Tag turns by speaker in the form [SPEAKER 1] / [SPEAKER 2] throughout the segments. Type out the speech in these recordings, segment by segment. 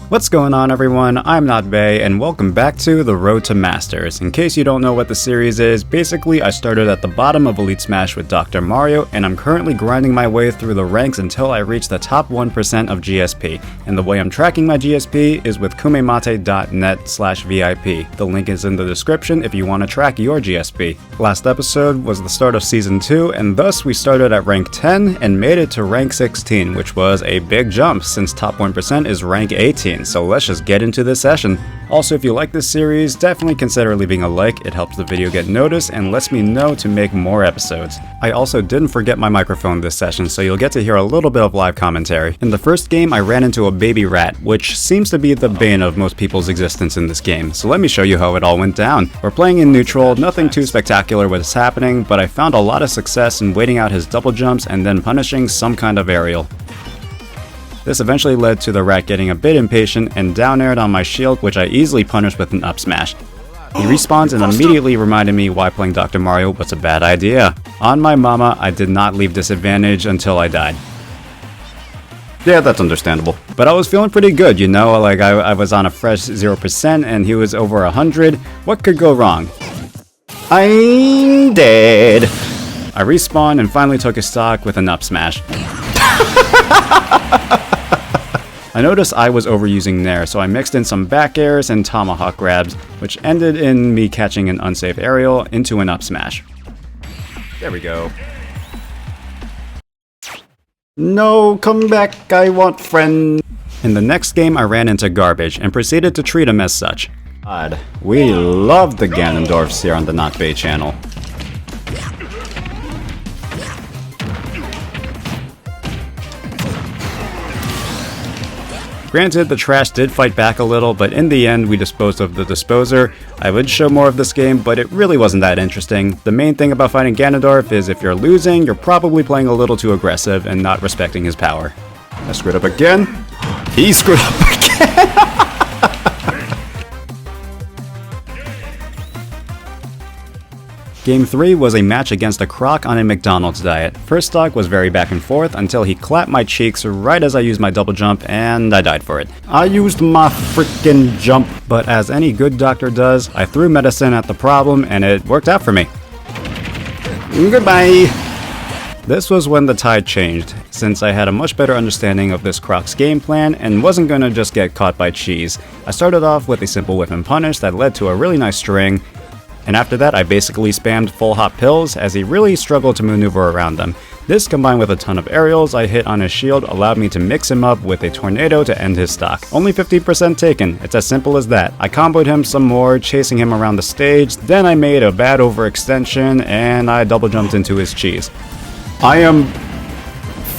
[SPEAKER 1] What's going on, everyone? I'm NotBae, and welcome back to The Road to Masters. In case you don't know what the series is, basically I started at the bottom of Elite Smash with Dr. Mario, and I'm currently grinding my way through the ranks until I reach the top 1% of GSP. And the way I'm tracking my GSP is with kumemate.net/VIP. The link is in the description if you want to track your GSP. Last episode was the start of Season 2, and thus we started at rank 10 and made it to rank 16, which was a big jump since top 1% is rank 18. So let's just get into this session. Also, if you like this series, definitely consider leaving a like. It helps the video get noticed and lets me know to make more episodes. I also didn't forget my microphone this session, so you'll get to hear a little bit of live commentary. In the first game, I ran into a baby rat, which seems to be the bane of most people's existence in this game, so let me show you how it all went down. We're playing in neutral, nothing too spectacular was happening, but I found a lot of success in waiting out his double jumps and then punishing some kind of aerial. This eventually led to the rat getting a bit impatient and down aired on my shield, which I easily punished with an up smash. He respawns and immediately reminded me why playing Dr. Mario was a bad idea. On my mama, I did not leave disadvantage until I died. Yeah, that's understandable. But I was feeling pretty good, you know, like I was on a fresh 0% and he was over 100. What could go wrong? I'm dead. I respawned and finally took a stock with an up smash. I noticed I was overusing Nair, so I mixed in some back airs and tomahawk grabs, which ended in me catching an unsafe aerial into an up smash. There we go. No, come back, I want friend. In the next game, I ran into Garbage and proceeded to treat him as such. God, we love the Ganondorfs here on the NotBae channel. Granted, the trash did fight back a little, but in the end we disposed of the disposer. I would show more of this game, but it really wasn't that interesting. The main thing about fighting Ganondorf is if you're losing, you're probably playing a little too aggressive and not respecting his power. I screwed up again. He screwed up again! Game 3 was a match against a croc on a McDonald's diet. First stock was very back and forth until he clapped my cheeks right as I used my double jump and I died for it. I used my freaking jump, but as any good doctor does, I threw medicine at the problem and it worked out for me. Goodbye! This was when the tide changed, since I had a much better understanding of this croc's game plan and wasn't gonna just get caught by cheese. I started off with a simple whip and punish that led to a really nice string, and after that I basically spammed full hop pills as he really struggled to maneuver around them. This combined with a ton of aerials I hit on his shield allowed me to mix him up with a tornado to end his stock. Only 50% taken, it's as simple as that. I comboed him some more, chasing him around the stage, then I made a bad overextension and I double jumped into his cheese. I am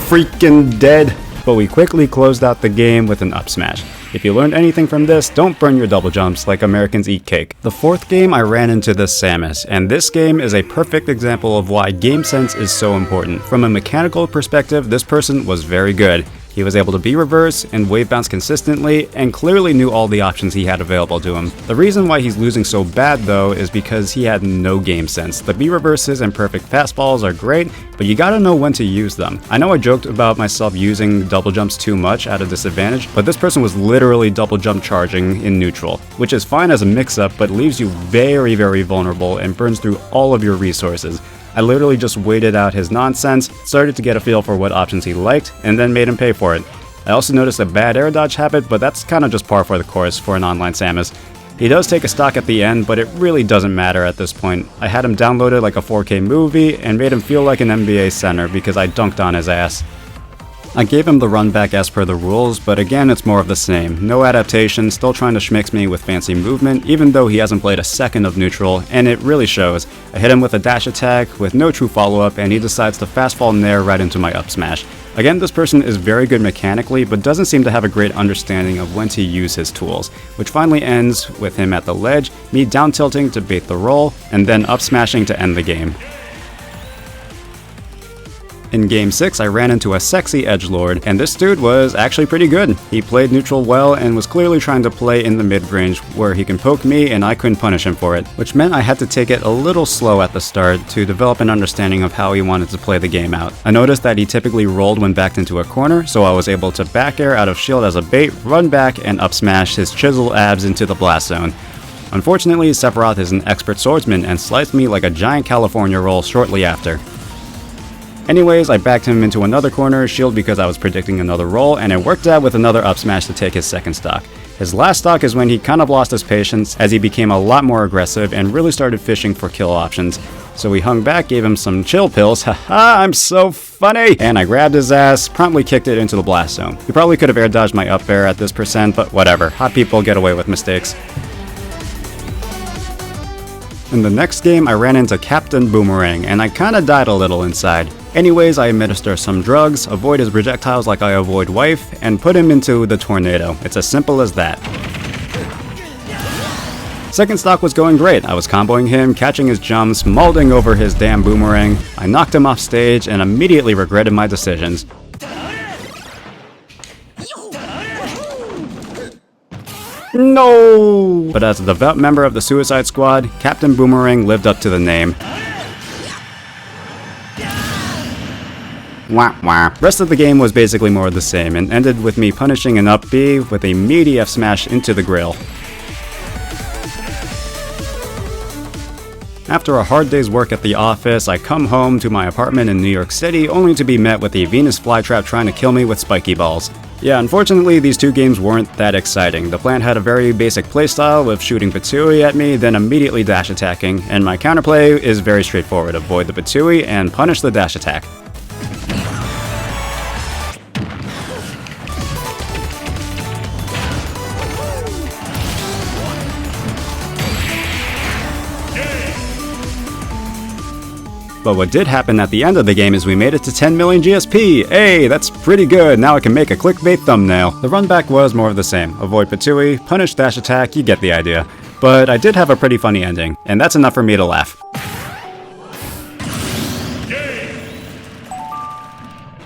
[SPEAKER 1] freaking dead. But we quickly closed out the game with an up smash. If you learned anything from this, don't burn your double jumps like Americans eat cake. The fourth game I ran into the SPAMUS, and this game is a perfect example of why game sense is so important. From a mechanical perspective, this person was very good. He was able to B-reverse and wave bounce consistently, and clearly knew all the options he had available to him. The reason why he's losing so bad though is because he had no game sense. The B-reverses and perfect fastballs are great, but you gotta know when to use them. I know I joked about myself using double jumps too much at a disadvantage, but this person was literally double jump charging in neutral, which is fine as a mix-up, but leaves you very, very vulnerable and burns through all of your resources. I literally just waited out his nonsense, started to get a feel for what options he liked, and then made him pay for it. I also noticed a bad air dodge habit, but that's kinda just par for the course for an online SPAMUS. He does take a stock at the end, but it really doesn't matter at this point. I had him downloaded like a 4K movie and made him feel like an NBA center because I dunked on his ass. I gave him the run back as per the rules, but again it's more of the same. No adaptation, still trying to schmix me with fancy movement, even though he hasn't played a second of neutral, and it really shows. I hit him with a dash attack with no true follow-up, and he decides to fast fall Nair right into my up smash. Again, this person is very good mechanically, but doesn't seem to have a great understanding of when to use his tools, which finally ends with him at the ledge, me down tilting to bait the roll, and then up smashing to end the game. In Game 6, I ran into a sexy edgelord, and this dude was actually pretty good. He played neutral well and was clearly trying to play in the mid-range where he can poke me and I couldn't punish him for it, which meant I had to take it a little slow at the start to develop an understanding of how he wanted to play the game out. I noticed that he typically rolled when backed into a corner, so I was able to back air out of shield as a bait, run back, and up smash his chisel abs into the blast zone. Unfortunately, Sephiroth is an expert swordsman and sliced me like a giant California roll shortly after. Anyways, I backed him into another corner, shield because I was predicting another roll, and it worked out with another up smash to take his second stock. His last stock is when he kind of lost his patience as he became a lot more aggressive and really started fishing for kill options. So we hung back, gave him some chill pills, haha, I'm so funny! And I grabbed his ass, promptly kicked it into the blast zone. He probably could have air dodged my up air at this percent, but whatever, hot people get away with mistakes. In the next game, I ran into Captain Boomerang, and I kinda died a little inside. Anyways, I administer some drugs, avoid his projectiles like I avoid wife, and put him into the tornado. It's as simple as that. Second stock was going great. I was comboing him, catching his jumps, molding over his damn boomerang. I knocked him off stage and immediately regretted my decisions. No! But as a devout member of the Suicide Squad, Captain Boomerang lived up to the name. Wah wah. Rest of the game was basically more of the same and ended with me punishing an up B with a meaty F smash into the grill. After a hard day's work at the office, I come home to my apartment in New York City only to be met with a Venus flytrap trying to kill me with spiky balls. Yeah, unfortunately these two games weren't that exciting. The plant had a very basic playstyle with shooting Patooey at me, then immediately dash attacking, and my counterplay is very straightforward. Avoid the Patooey and punish the dash attack. But what did happen at the end of the game is we made it to 10 million GSP! Hey, that's pretty good, now I can make a clickbait thumbnail. The run back was more of the same. Avoid Patooey, punish dash attack, you get the idea. But I did have a pretty funny ending, and that's enough for me to laugh.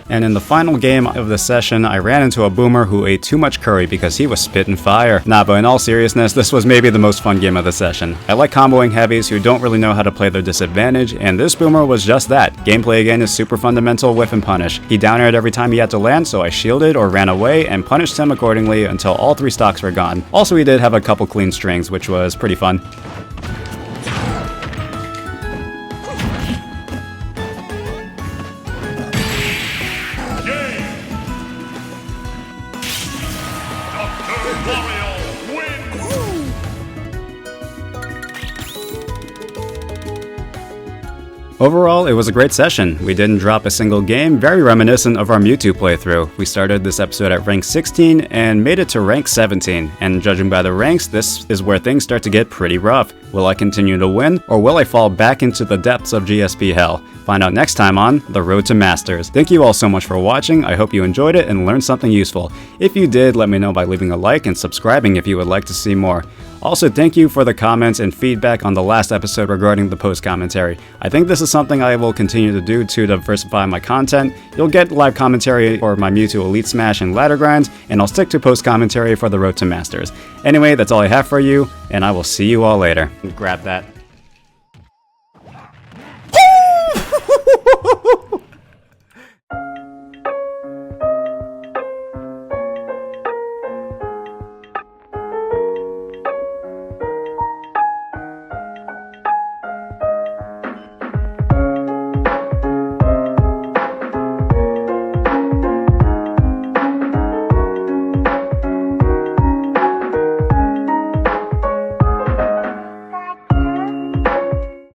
[SPEAKER 1] And in the final game of the session, I ran into a boomer who ate too much curry because he was spitting fire. Nah, but in all seriousness, this was maybe the most fun game of the session. I like comboing heavies who don't really know how to play their disadvantage, and this boomer was just that. Gameplay again is super fundamental, whiff and punish. He down aired every time he had to land, so I shielded or ran away and punished him accordingly until all 3 stocks were gone. Also, he did have a couple clean strings, which was pretty fun. Overall, it was a great session. We didn't drop a single game, very reminiscent of our Mewtwo playthrough. We started this episode at rank 16 and made it to rank 17, and judging by the ranks, this is where things start to get pretty rough. Will I continue to win, or will I fall back into the depths of GSP hell? Find out next time on The Road to Masters. Thank you all so much for watching. I hope you enjoyed it and learned something useful. If you did, let me know by leaving a like and subscribing if you would like to see more. Also, thank you for the comments and feedback on the last episode regarding the post commentary. I think this is something I will continue to do to diversify my content. You'll get live commentary for my Mewtwo Elite Smash and ladder grinds, and I'll stick to post commentary for the Road to Masters. Anyway, that's all I have for you, and I will see you all later. Grab that.